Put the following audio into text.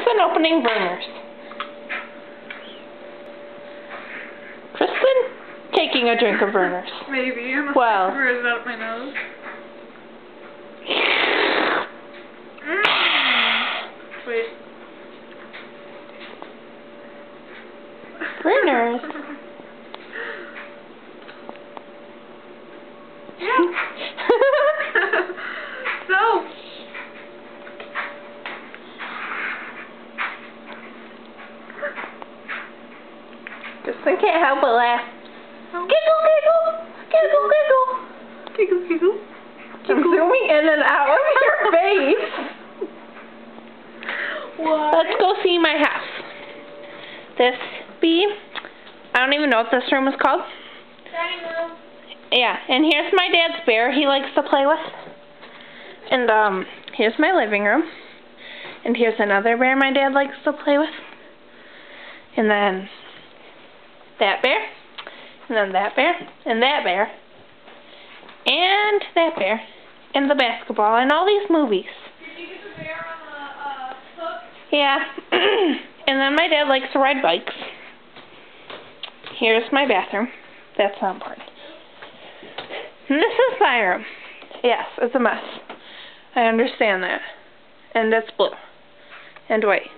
Kristen opening burners. Kristen taking a drink of burners. Maybe. I'm Well. Where is it up my nose? Wait. Burners. Yeah. So. Kristen can't help but laugh. Giggle, giggle, giggle, giggle. Giggle, giggle. I'm zooming in and out of your face. What? Let's go see my house. This I don't even know what this room is called. Dining room. Yeah, and here's my dad's bear he likes to play with. And here's my living room. And here's another bear my dad likes to play with. And then that bear. And then that bear. And that bear. And that bear. And the basketball. And all these movies. Did you get the bear on the hook? Yeah. And then my dad likes to ride bikes. Here's my bathroom. That's not important. And this is my room. Yes, it's a mess. I understand that. And it's blue. And white.